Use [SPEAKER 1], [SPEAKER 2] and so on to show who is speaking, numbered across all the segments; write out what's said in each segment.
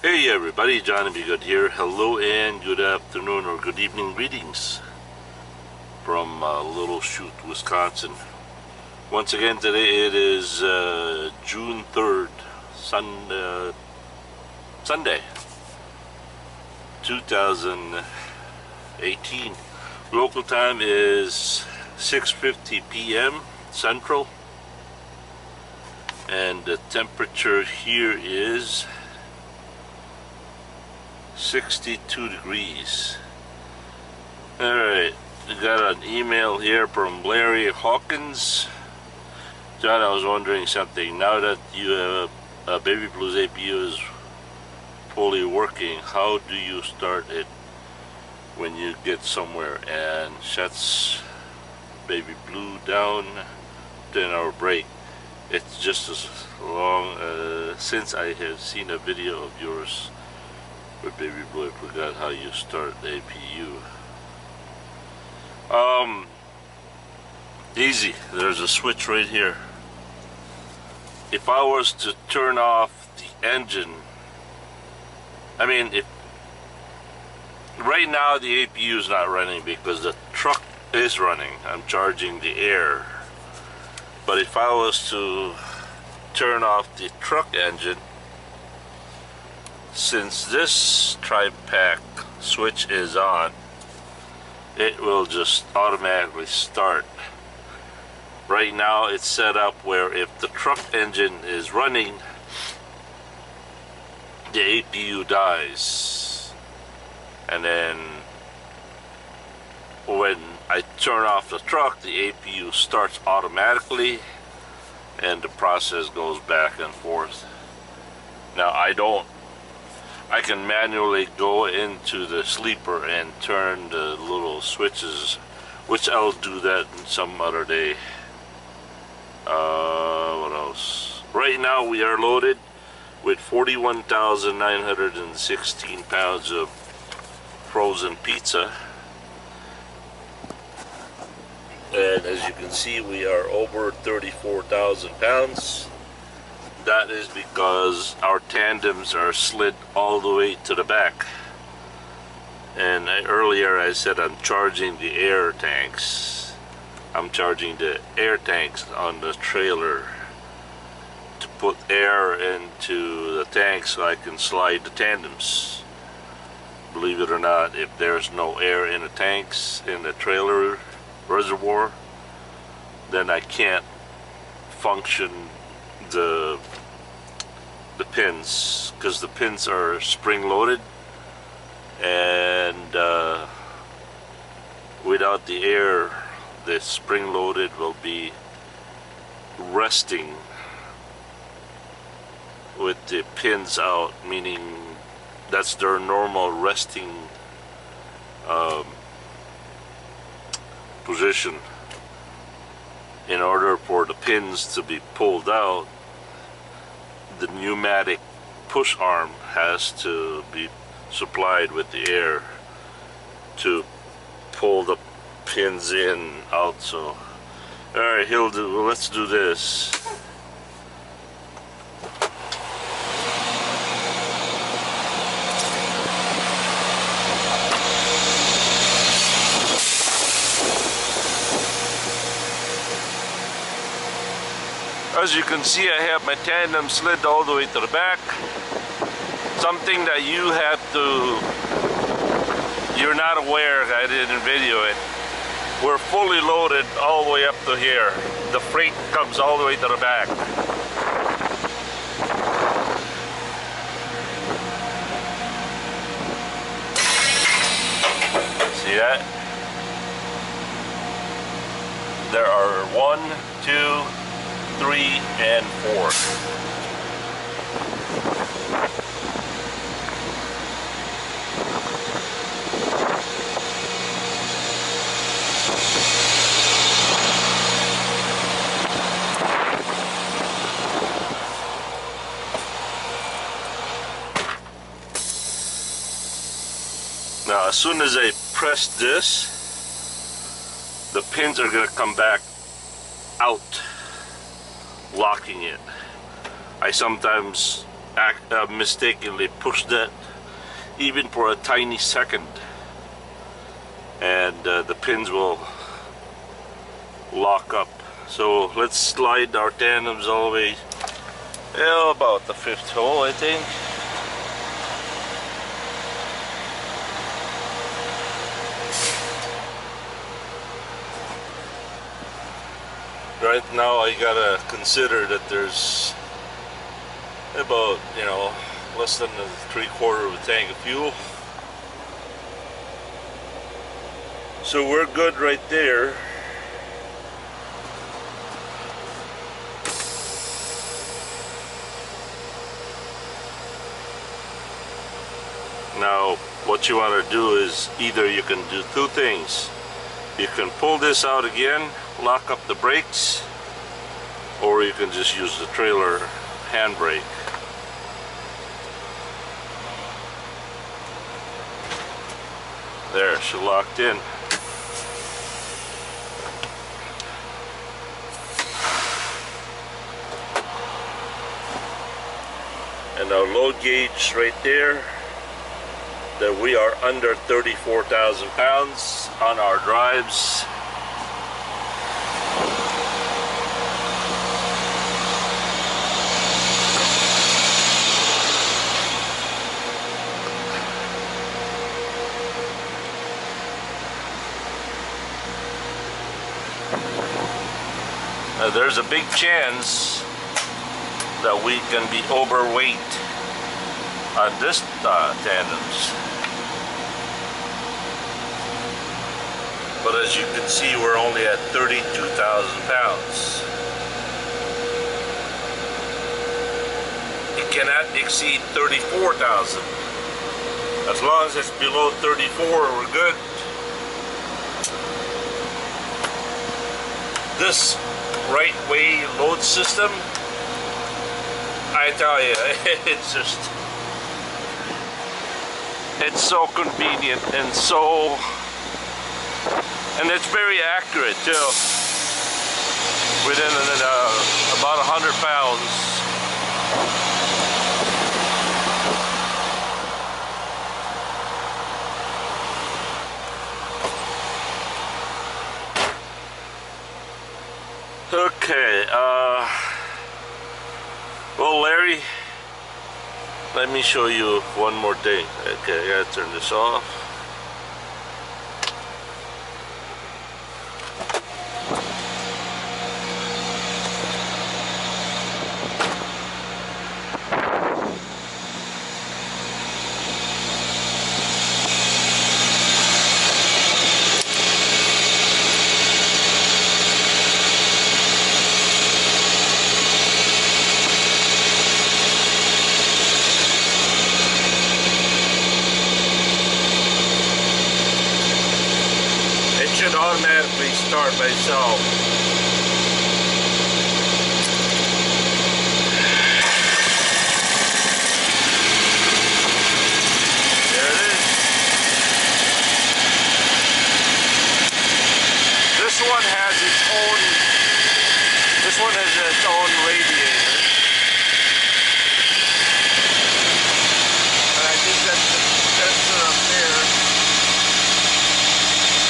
[SPEAKER 1] Hey everybody, Johnny B. Good here. Hello and good afternoon or good evening greetings from Little Chute, Wisconsin. Once again today it is June 3rd, Sunday, 2018. Local time is 6:50 p.m. Central, and the temperature here is 62 degrees. Alright, we got an email here from Larry Hawkins. John, I was wondering something. Now that you have Baby Blues APU is fully working, how do you start it when you get somewhere and shuts Baby Blue down 10-hour break? It's just as long since I have seen a video of yours with Baby Blue. I forgot how you start the APU. Easy. There's a switch right here. If I was to turn off the engine, if right now the APU is not running because the truck is running, I'm charging the air. But if I was to turn off the truck engine, since this tri-pack switch is on, it will just automatically start. Right now it's set up where if the truck engine is running, the APU dies, and then when I turn off the truck, the APU starts automatically and the process goes back and forth. Now I can manually go into the sleeper and turn the little switches, which I'll do that some other day. What else? Right now we are loaded with 41,916 pounds of frozen pizza. And as you can see, we are over 34,000 pounds. That is because our tandems are slid all the way to the back. And earlier I said I'm charging the air tanks. I'm charging the air tanks on the trailer to put air into the tanks so I can slide the tandems. Believe it or not, if there's no air in the tanks, in the trailer reservoir, then I can't function the pins, because the pins are spring loaded, and without the air, the spring loaded will be resting with the pins out, meaning that's their normal resting position. In order for the pins to be pulled out, the pneumatic push arm has to be supplied with the air to pull the pins in out. So alright, let's do this. As you can see, I have my tandem slid all the way to the back. Something that you're not aware, I didn't video it. We're fully loaded all the way up to here. The freight comes all the way to the back. See that? There are 1, 2, 3, and 4. Now, as soon as I press this, the pins are going to come back out, locking it. I sometimes mistakenly push that even for a tiny second, and the pins will lock up. So let's slide our tandems all the way, about the 5th hole, I think. Right now I gotta consider that there's about, less than 3/4 of a tank of fuel. So we're good right there. Now what you want to do is either you can do two things. You can pull this out again, lock up the brakes, or you can just use the trailer handbrake. There, she locked in. And our load gauge right there, that we are under 34,000 pounds on our drives. Now there's a big chance that we can be overweight on this tandems. But as you can see, we're only at 32,000 pounds. It cannot exceed 34,000. As long as it's below 34, we're good. This right way load system, I tell you, it's so convenient and it's very accurate too. Within about 100 pounds. Okay, well, Larry, let me show you one more thing. Okay, I gotta turn this off. Should automatically start by itself. There it is. This one has its own radiator. And I think that's the sensor up there.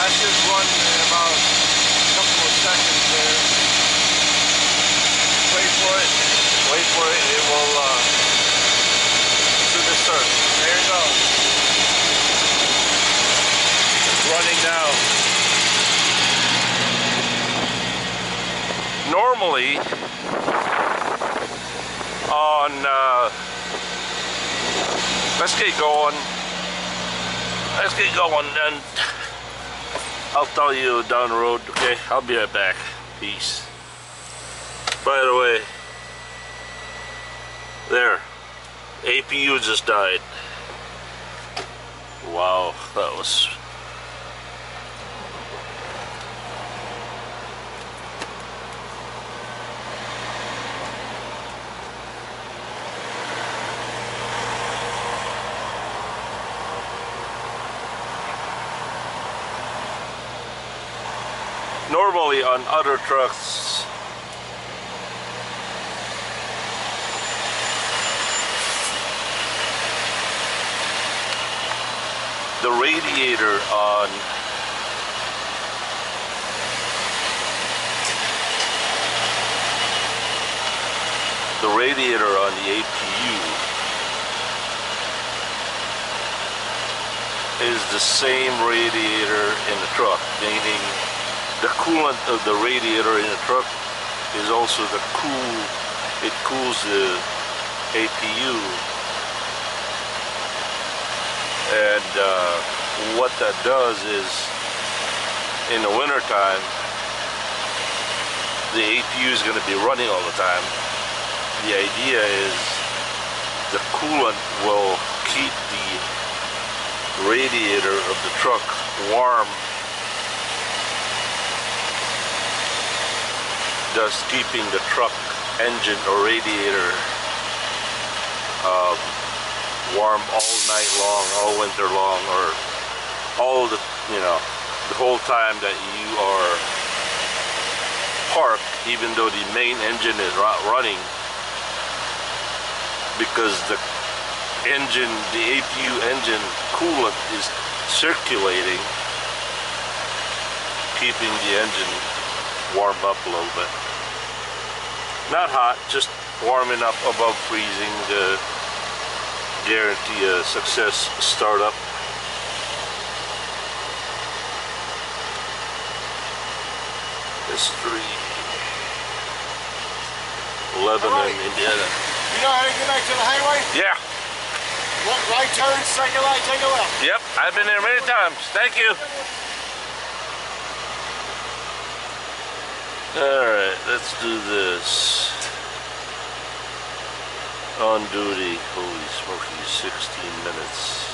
[SPEAKER 1] I should run in about a couple of seconds there. Wait for it. Wait for it. It will do the start. There you go. It's running now. Normally on let's get going. Let's get going then. I'll tell you down the road, okay? I'll be right back. Peace. By the way, there, APU just died. Wow, that was... Normally on other trucks, the radiator on the APU is the same radiator in the truck, meaning the coolant of the radiator in the truck is also it cools the APU. And what that does is, in the winter time, the APU is going to be running all the time. The idea is the coolant will keep the radiator of the truck warm, thus keeping the truck engine or radiator warm all night long, all winter long, or all the, the whole time that you are parked, even though the main engine is running, because the APU engine coolant is circulating, keeping the engine warmed up a little bit. Not hot, just warming up above freezing to guarantee a success startup. History, Lebanon, Indiana.
[SPEAKER 2] You know how to get back to the highway?
[SPEAKER 1] Yeah.
[SPEAKER 2] Right turn, second light, take a left.
[SPEAKER 1] Yep, I've been there many times. Thank you. Alright, let's do this. On duty, holy smoky, 16 minutes.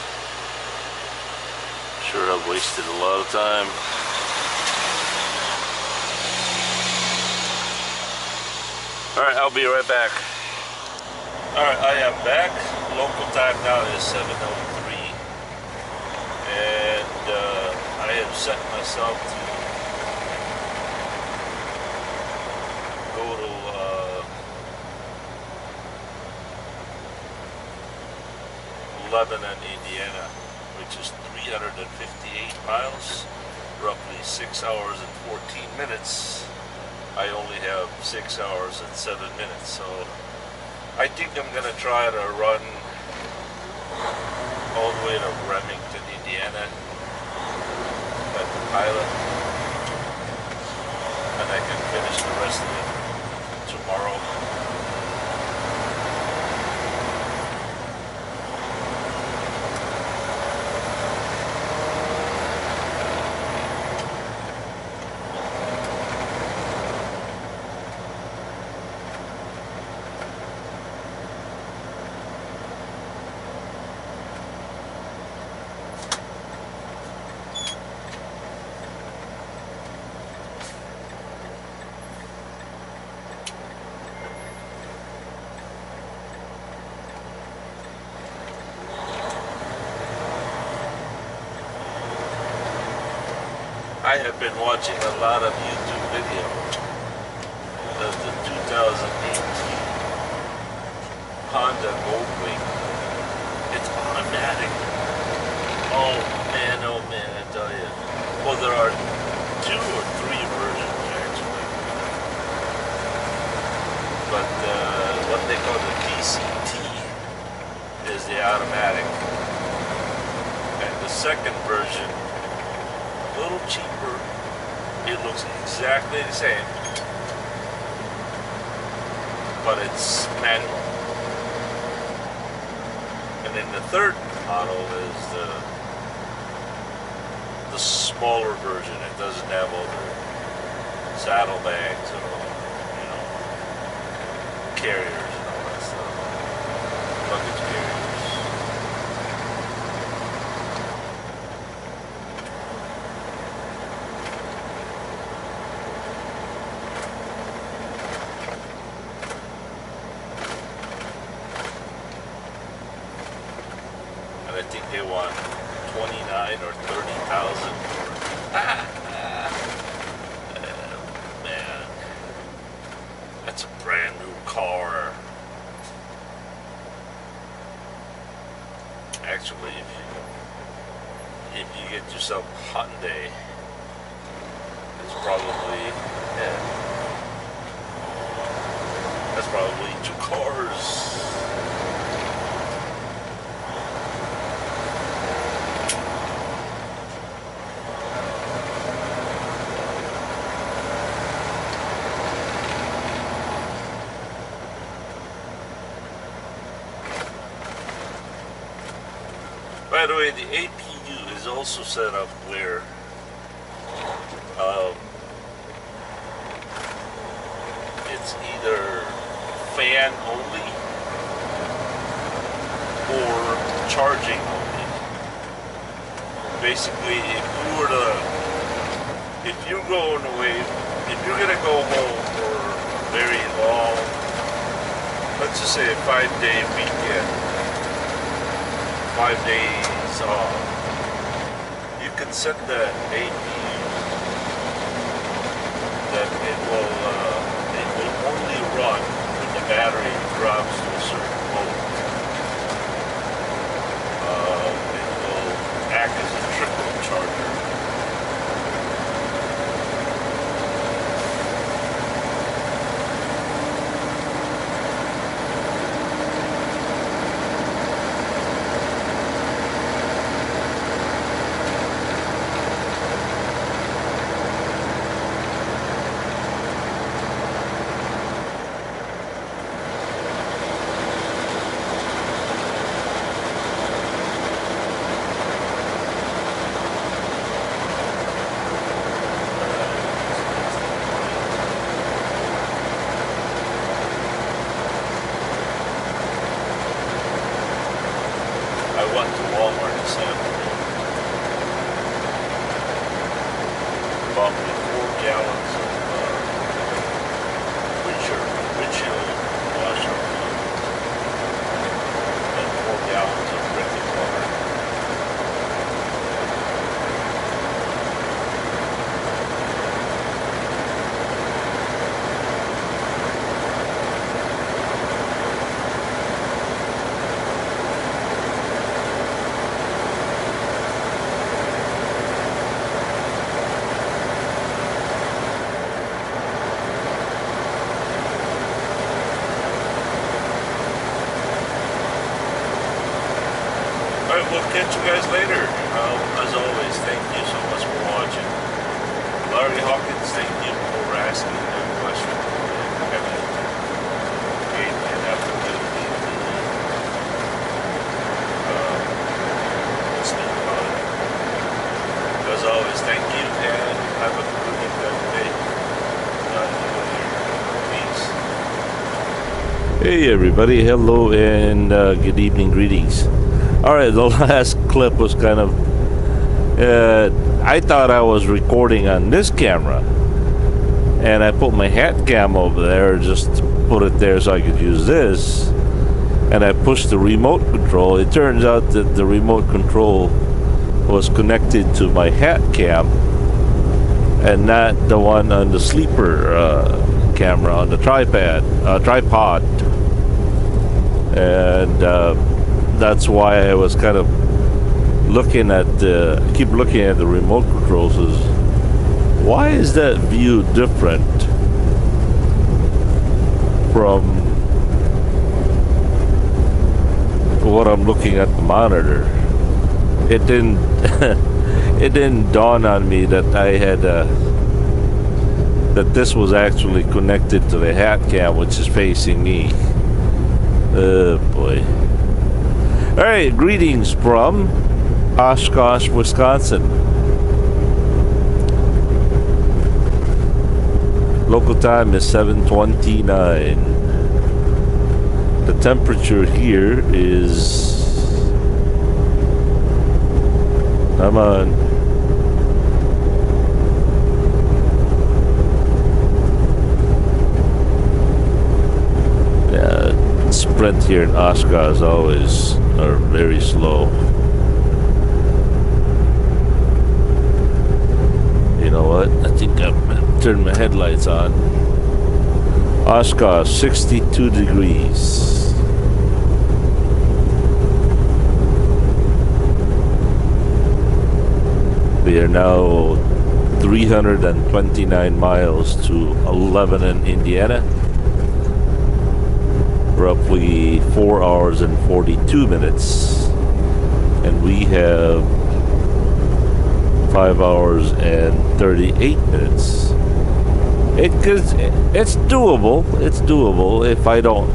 [SPEAKER 1] Sure I've wasted a lot of time. Alright, I'll be right back. Alright, I am back. Local time now is 7:03. And I have set myself to go to Lebanon, Indiana, which is 358 miles, roughly 6 hours and 14 minutes. I only have 6 hours and 7 minutes, so I think I'm gonna try to run all the way to Remington, Indiana, at the pilot, and I can finish the rest of it tomorrow. I have been watching a lot of YouTube videos of the 2018 Honda Goldwing. It's automatic. Oh man, I tell you. Well, there are 2 or 3 versions actually. But what they call the PCT is the automatic. And the second version, a little cheaper, it looks exactly the same, but it's manual. And then the third model is the smaller version. It doesn't have all the saddlebags and all, carriers and all that stuff, luggage carriers. I think they want 29 or 30,000 for man, that's a brand new car. Actually, if you get yourself a Hyundai, it's probably, yeah, that's probably 2 cars. By the way, the APU is also set up where it's either fan only or charging only. Basically, if you're going away, if you're gonna go home for a very long, let's just say a 5-day weekend, 5 days off, you can set the APU that it will only run when the battery drops to a certain volt. It will act as a trickle charger. Went to Walmart this afternoon. Bought me 4 gallons of windshield washer and 4 gallons of drinking water. Alright, we'll catch you guys later. As always, thank you so much for watching. Larry Hawkins, thank you for asking that question. And having gave me an opportunity to speak about it. As always, thank you and have a good day. Peace. Hey everybody, hello and good evening, greetings. Alright, the last clip was kind of, I thought I was recording on this camera, and I put my hat cam over there, just put it there so I could use this, and I pushed the remote control. It turns out that the remote control was connected to my hat cam, and not the one on the sleeper camera on the tripod, and that's why I was kind of looking at keep looking at the remote controls. Why is that view different from what I'm looking at the monitor? It didn't it didn't dawn on me that I had that this was actually connected to the hat cam, which is facing me. Oh boy. Alright, greetings from Oshkosh, Wisconsin. Local time is 7:29. The temperature here is, come on, yeah, sprint here in Oshkosh always are very slow. You know what? I think I've turned my headlights on. Oshkosh, 62 degrees. We're now 329 miles to Lebanon, Indiana. Roughly 4 hours and 42 minutes. And we have 5 hours and 38 minutes. It's doable. It's doable if I don't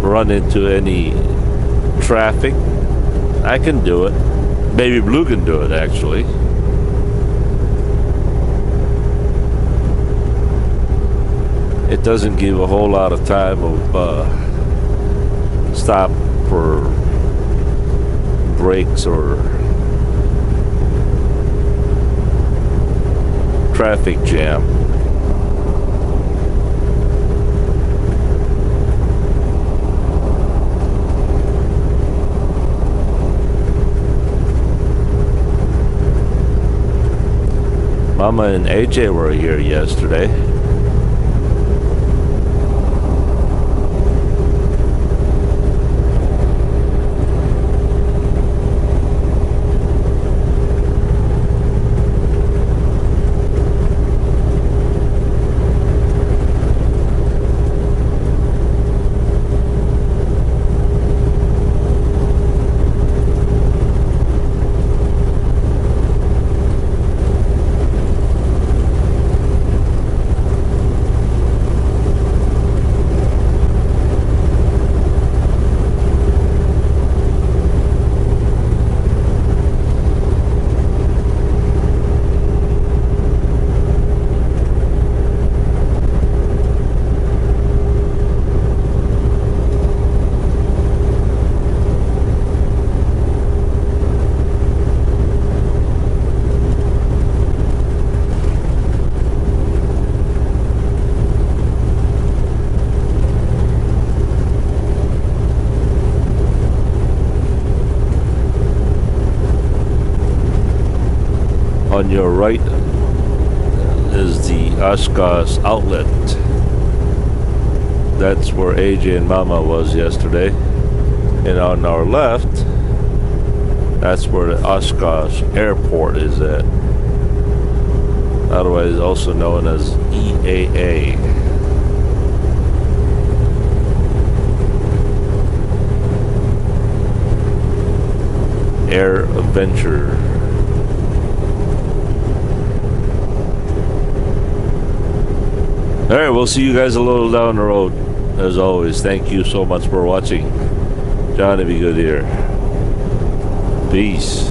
[SPEAKER 1] run into any traffic. I can do it. Baby Blue can do it, actually. It doesn't give a whole lot of time of stop for breaks or traffic jam. Mama and AJ were here yesterday. On your right is the Oshkosh outlet. That's where AJ and Mama was yesterday. And on our left, that's where the Oshkosh Airport is at. Otherwise also known as EAA. Air Adventure. Alright, we'll see you guys a little down the road. As always, thank you so much for watching. Johnny, be good here. Peace.